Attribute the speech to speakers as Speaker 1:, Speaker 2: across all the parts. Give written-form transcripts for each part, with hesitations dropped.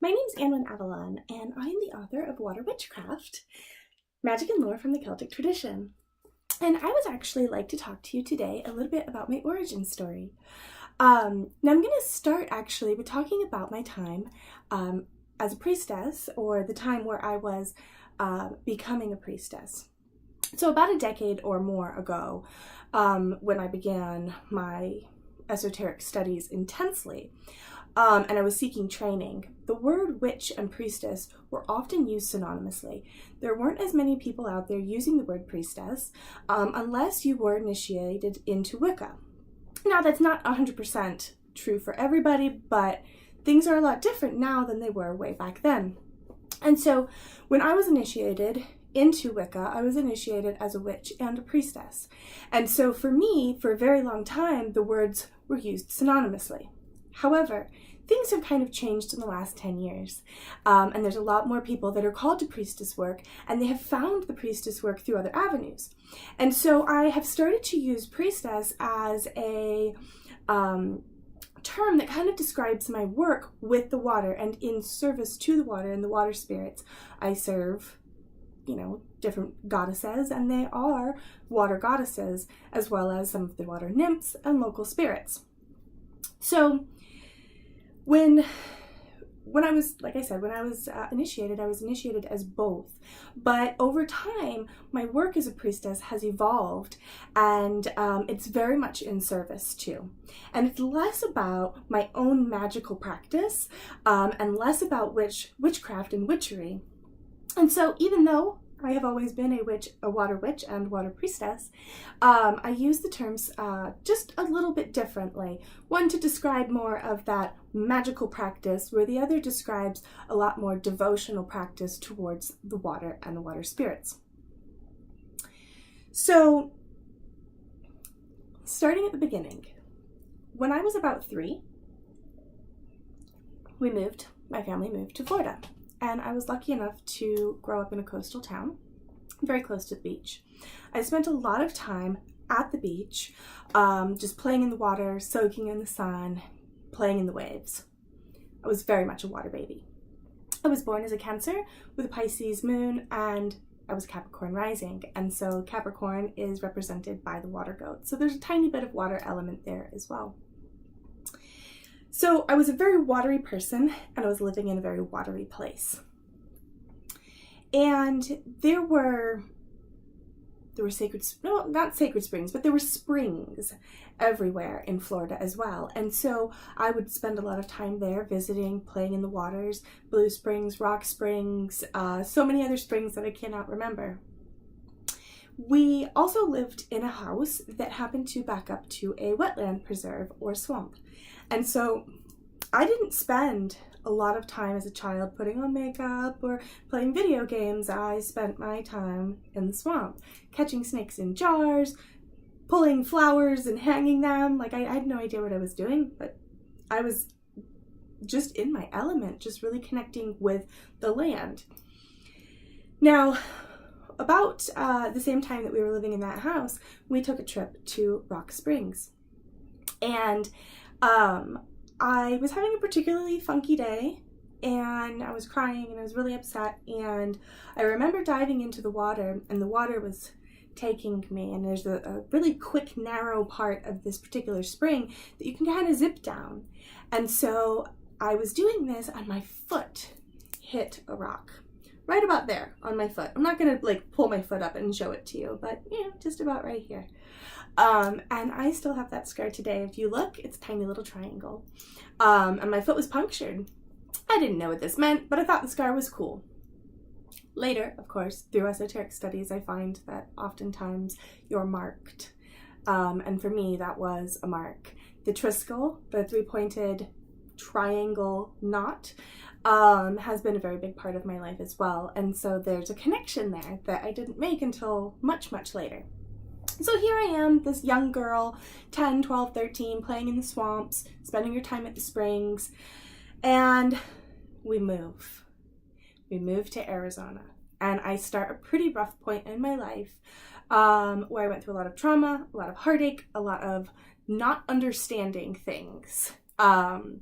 Speaker 1: My name's Annwyn Avalon, and I am the author of Water Witchcraft, Magic and Lore from the Celtic Tradition. And I would actually like to talk to you today a little bit about my origin story. Now I'm going to start actually with talking about my time as a priestess, or the time where I was becoming a priestess. So about a decade or more ago, when I began my esoteric studies intensely, and I was seeking training, the word witch and priestess were often used synonymously. There weren't as many people out there using the word priestess unless you were initiated into Wicca. Now, that's not 100% true for everybody, but things are a lot different now than they were way back then. And so when I was initiated into Wicca, I was initiated as a witch and a priestess. And so for me, for a very long time, the words were used synonymously. However, things have kind of changed in the last 10 years, and there's a lot more people that are called to priestess work, and they have found the priestess work through other avenues. And so I have started to use priestess as a term that kind of describes my work with the water and in service to the water and the water spirits. I serve, different goddesses, and they are water goddesses, as well as some of the water nymphs and local spirits. So when I was, like I said, when I was initiated as both. But over time, my work as a priestess has evolved, and it's very much in service too. And it's less about my own magical practice and less about witchcraft and witchery. And so even though I have always been a water witch and water priestess, I use the terms just a little bit differently. One to describe more of that magical practice, where the other describes a lot more devotional practice towards the water and the water spirits. So, starting at the beginning, when I was about 3, my family moved to Florida. And I was lucky enough to grow up in a coastal town, very close to the beach. I spent a lot of time at the beach, just playing in the water, soaking in the sun, playing in the waves. I was very much a water baby. I was born as a Cancer with a Pisces moon, and I was Capricorn rising. And so Capricorn is represented by the water goat. So there's a tiny bit of water element there as well. So I was a very watery person, and I was living in a very watery place. And there were not sacred springs, but there were springs everywhere in Florida as well. And so I would spend a lot of time there visiting, playing in the waters, Blue Springs, Rock Springs, so many other springs that I cannot remember. We also lived in a house that happened to back up to a wetland preserve or swamp. And so I didn't spend a lot of time as a child putting on makeup or playing video games. I spent my time in the swamp, catching snakes in jars, pulling flowers and hanging them. Like, I had no idea what I was doing, but I was just in my element, just really connecting with the land. Now, about the same time that we were living in that house, we took a trip to Rock Springs. And I was having a particularly funky day, and I was crying, and I was really upset, and I remember diving into the water, and the water was taking me, and there's a really quick, narrow part of this particular spring that you can kind of zip down. And so I was doing this, and my foot hit a rock. Right about there on my foot. I'm not gonna pull my foot up and show it to you, but just about right here. And I still have that scar today. If you look, it's a tiny little triangle. And my foot was punctured. I didn't know what this meant, but I thought the scar was cool. Later, of course, through esoteric studies, I find that oftentimes you're marked. And for me, that was a mark. The triskel, the 3-pointed triangle knot, has been a very big part of my life as well. And so there's a connection there that I didn't make until much, much later. So here I am, this young girl, 10, 12, 13, playing in the swamps, spending her time at the springs, and we move. We move to Arizona, and I start a pretty rough point in my life where I went through a lot of trauma, a lot of heartache, a lot of not understanding things. And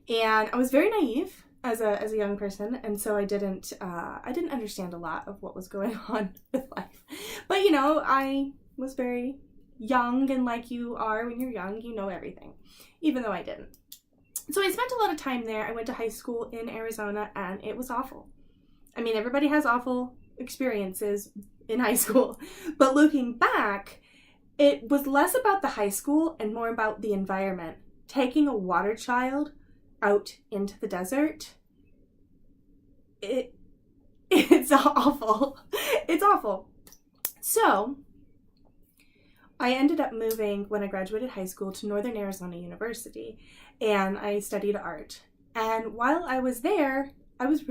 Speaker 1: I was very naive. as a young person, and so I didn't understand a lot of what was going on with life. But you know, I was very young, and like you are when you're young, you know everything, even though I didn't. So I spent a lot of time there. I went to high school in Arizona, and it was awful. I mean, everybody has awful experiences in high school, but looking back, it was less about the high school and more about the environment. Taking a water child out into the desert, it's awful. It's awful. So I ended up moving when I graduated high school to Northern Arizona University, and I studied art. And while I was there, I was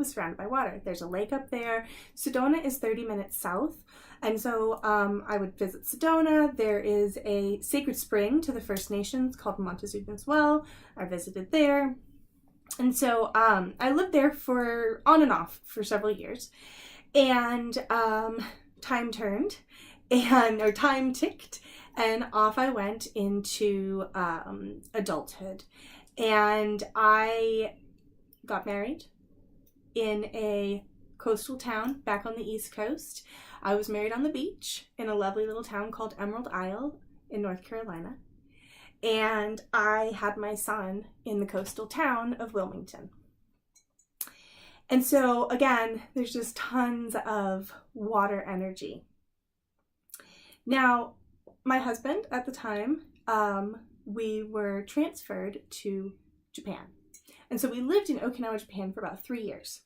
Speaker 1: surrounded by water. There's a lake up there. Sedona is 30 minutes south. And so I would visit Sedona. There is a sacred spring to the First Nations called Montezuma's Well. I visited there. And so I lived there for on and off for several years. And time ticked, and off I went into adulthood. And I got married in a coastal town back on the East Coast. I was married on the beach in a lovely little town called Emerald Isle in North Carolina. And I had my son in the coastal town of Wilmington. And so again, there's just tons of water energy. Now, my husband at the time, we were transferred to Japan. And so we lived in Okinawa, Japan for about 3 years.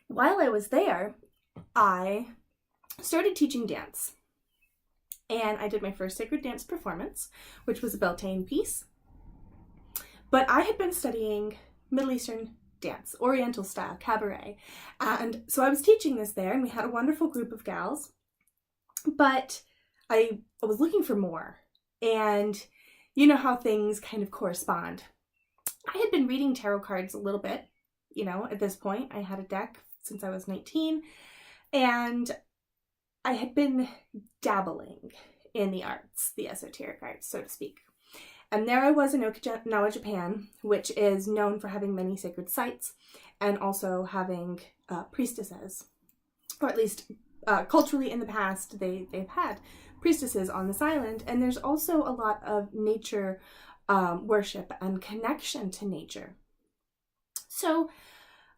Speaker 1: While I was there, I started teaching dance. And I did my first sacred dance performance, which was a Beltane piece. But I had been studying Middle Eastern dance, Oriental style, cabaret. And so I was teaching this there, and we had a wonderful group of gals. But I was looking for more. And you know how things kind of correspond. I had been reading tarot cards a little bit, you know, at this point. I had a deck since I was 19. And I had been dabbling in the arts, the esoteric arts, so to speak. And there I was in Okinawa, Japan, which is known for having many sacred sites and also having priestesses, or at least culturally in the past, they've had priestesses on this island. And there's also a lot of nature worship and connection to nature. So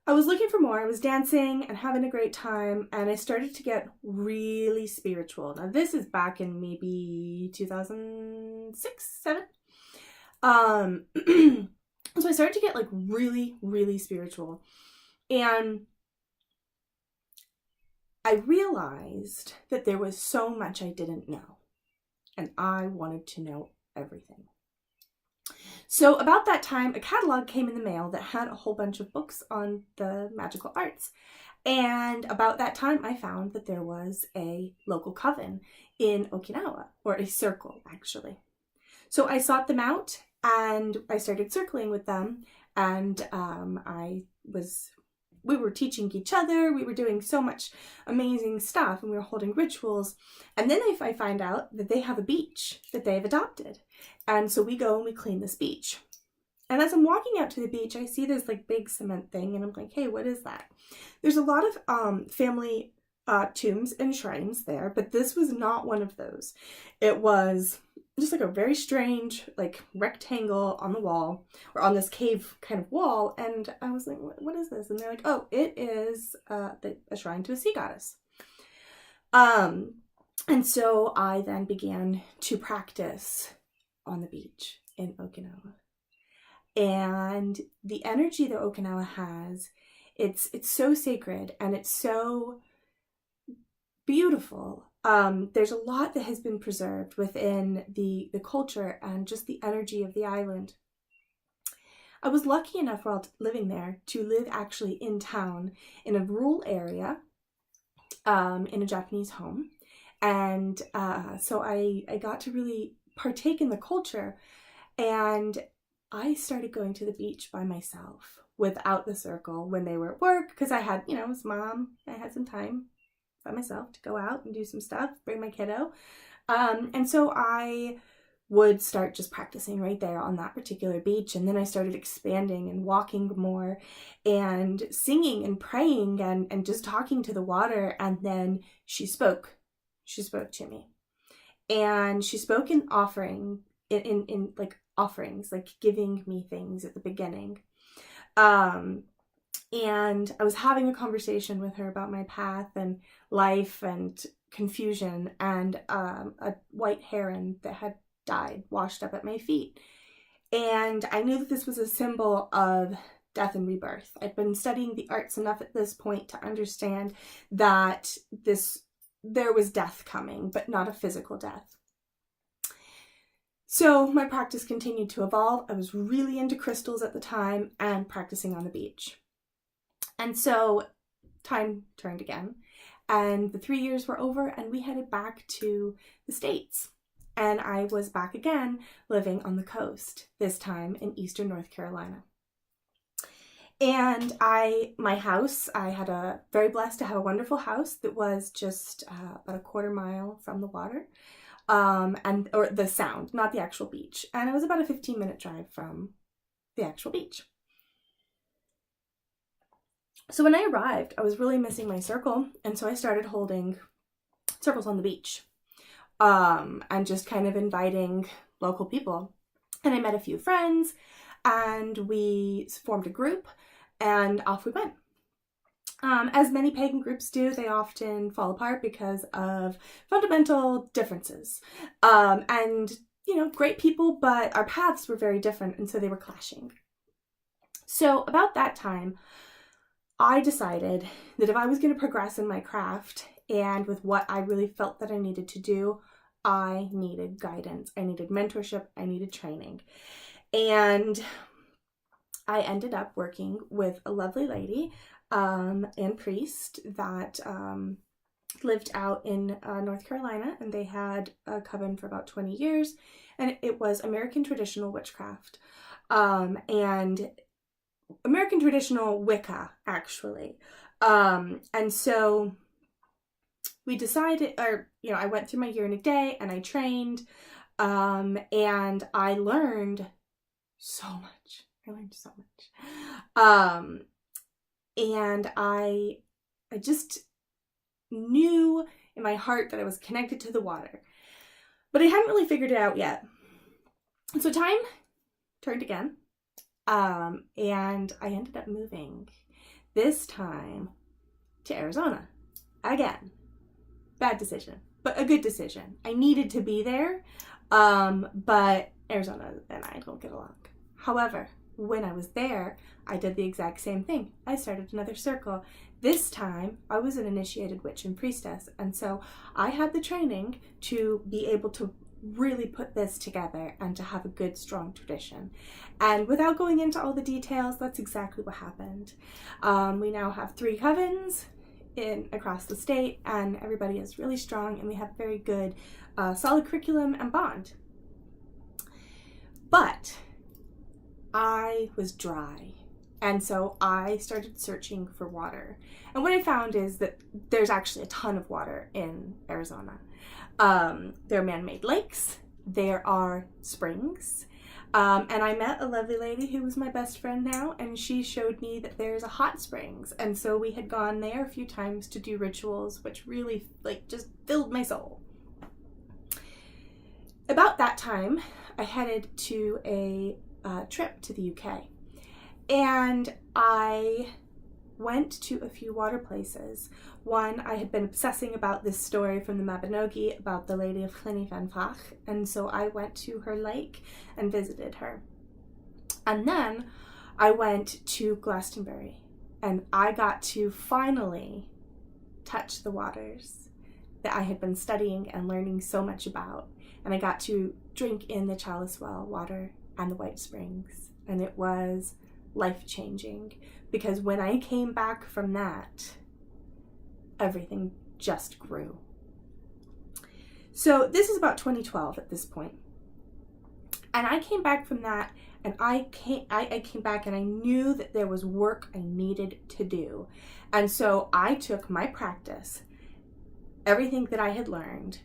Speaker 1: I was looking for more. I was dancing and having a great time, and I started to get really spiritual. Now, this is back in maybe 2006, 7. So I started to get like really, really spiritual. And I realized that there was so much I didn't know, and I wanted to know everything. So about that time, a catalog came in the mail that had a whole bunch of books on the magical arts. And about that time, I found that there was a local coven in Okinawa, or a circle, actually. So I sought them out, and I started circling with them, and we were teaching each other, we were doing so much amazing stuff, and we were holding rituals. And then I find out that they have a beach that they've adopted. And so we go and we clean this beach. And as I'm walking out to the beach, I see this like big cement thing, and I'm like, hey, what is that? There's a lot of family tombs and shrines there, but this was not one of those. It was just like a very strange like rectangle on the wall, or on this cave kind of wall. And I was like, what is this? And they're like, oh, it is a shrine to a sea goddess. And so I then began to practice on the beach in Okinawa. And the energy that Okinawa has, it's so sacred, and it's so beautiful. There's a lot that has been preserved within the culture and just the energy of the island. I was lucky enough while living there to live actually in town in a rural area, in a Japanese home. And so I got to really partake in the culture, and I started going to the beach by myself without the circle when they were at work, because I had, I was mom, I had some time by myself to go out and do some stuff, bring my kiddo. And so I would start just practicing right there on that particular beach. And then I started expanding and walking more and singing and praying and just talking to the water. And then she spoke to me, and she spoke in offering in like offerings, like giving me things at the beginning. And I was having a conversation with her about my path and life and confusion, and a white heron that had died washed up at my feet. And I knew that this was a symbol of death and rebirth. I'd been studying the arts enough at this point to understand that there was death coming, but not a physical death. So my practice continued to evolve. I was really into crystals at the time and practicing on the beach. And so time turned again, and the 3 years were over, and we headed back to the States. And I was back again living on the coast, this time in eastern North Carolina. And I had very blessed to have a wonderful house that was just about a quarter mile from the water, or the sound, not the actual beach. And it was about a 15-minute drive from the actual beach. So when I arrived, I was really missing my circle, and so I started holding circles on the beach, and just kind of inviting local people. And I met a few friends, and we formed a group, and off we went. As many pagan groups do, they often fall apart because of fundamental differences. And, great people, but our paths were very different, and so they were clashing. So about that time, I decided that if I was going to progress in my craft and with what I really felt that I needed to do, I needed guidance, I needed mentorship, I needed training. And I ended up working with a lovely lady and priest that lived out in North Carolina, and they had a coven for about 20 years, and it was American traditional witchcraft. And American traditional Wicca, actually. And so we decided, I went through my year and a day, and I trained, and I learned so much. And I just knew in my heart that I was connected to the water, but I hadn't really figured it out yet. And so time turned again. And I ended up moving, this time to Arizona. Again, bad decision, but a good decision. I needed to be there, but Arizona and I don't get along. However, when I was there, I did the exact same thing. I started another circle. This time, I was an initiated witch and priestess, and so I had the training to be able to really put this together and to have a good, strong tradition. And without going into all the details, that's exactly what happened. We now have 3 covens across the state, and everybody is really strong, and we have very good, solid curriculum and bond. But I was dry, and so I started searching for water. And what I found is that there's actually a ton of water in Arizona. There are man-made lakes, there are springs, and I met a lovely lady who was my best friend now, and she showed me that there's a hot springs, and so we had gone there a few times to do rituals, which really just filled my soul. About that time, I headed to a trip to the UK, and I went to a few water places. One, I had been obsessing about this story from the Mabinogi about the Lady of Llyn Fan Fach, and so I went to her lake and visited her. And then I went to Glastonbury, and I got to finally touch the waters that I had been studying and learning so much about, and I got to drink in the Chalice Well water and the White Springs, and it was life-changing, because when I came back from that, everything just grew. So this is about 2012 at this point. And I came back from that, and I came back and I knew that there was work I needed to do. And so I took my practice, everything that I had learned,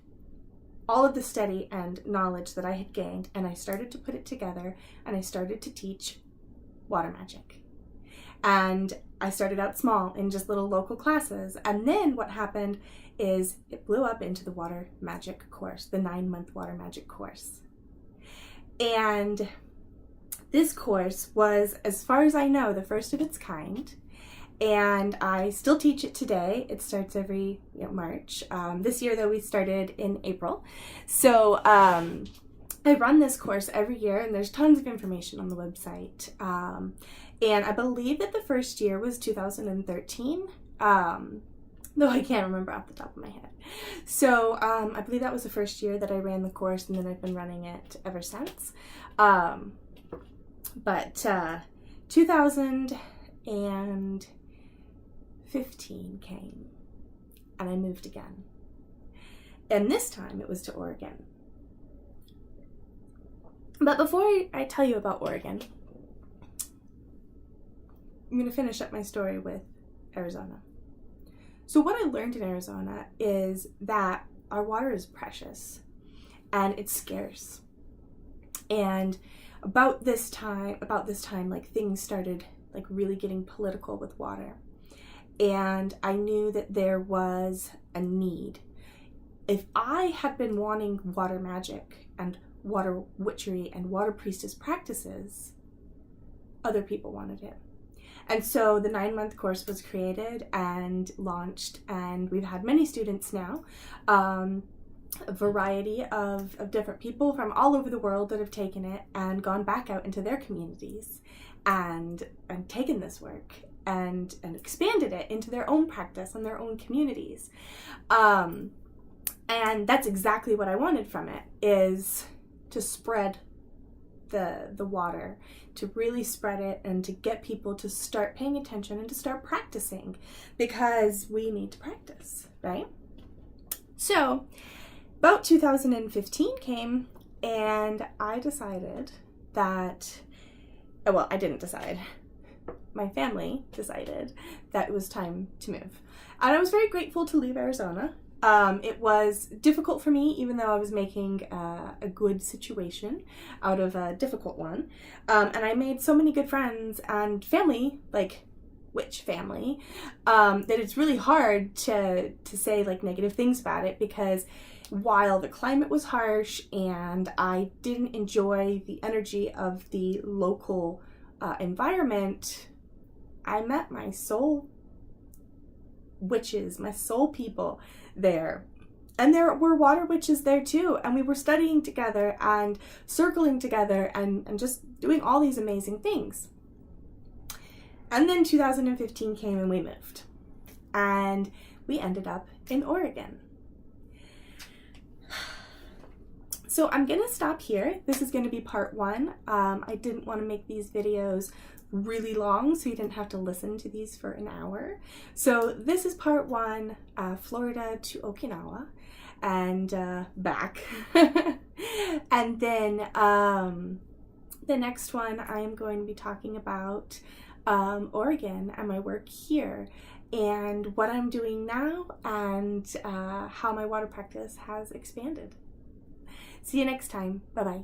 Speaker 1: all of the study and knowledge that I had gained, and I started to put it together, and I started to teach water magic. And I started out small in just little local classes, and then what happened is it blew up into the water magic course, the 9-month water magic course. And this course was, as far as I know, the first of its kind. And I still teach it today. It starts every March. This year, though, we started in April. So I run this course every year, and there's tons of information on the website. And I believe that the first year was 2013, though I can't remember off the top of my head. So I believe that was the first year that I ran the course, and then I've been running it ever since. But 2015 came, and I moved again. And this time it was to Oregon. But before I tell you about Oregon, I'm going to finish up my story with Arizona. So what I learned in Arizona is that our water is precious and it's scarce. And about this time, like things started like really getting political with water. And I knew that there was a need. If I had been wanting water magic and water witchery and water priestess practices, other people wanted it. And so the 9-month course was created and launched, and we've had many students now, a variety of different people from all over the world that have taken it and gone back out into their communities and taken this work and expanded it into their own practice and their own communities. And that's exactly what I wanted from it, is to spread the water, to really spread it and to get people to start paying attention and to start practicing, because we need to practice, right? So about 2015 came, and I decided that, well, I didn't decide. My family decided that it was time to move. And I was very grateful to leave Arizona. It was difficult for me, even though I was making a good situation out of a difficult one. And I made so many good friends and family, like witch family, that it's really hard to say like negative things about it, because while the climate was harsh and I didn't enjoy the energy of the local environment, I met my soul witches, my soul people there. And there were water witches there too. And we were studying together and circling together and just doing all these amazing things. And then 2015 came and we moved. And we ended up in Oregon. So I'm going to stop here. This is going to be part 1. I didn't want to make these videos really long, so you didn't have to listen to these for an hour. So this is part 1, Florida to Okinawa and back. And then the next one, I'm going to be talking about Oregon and my work here and what I'm doing now and how my water practice has expanded. See you next time. Bye-bye.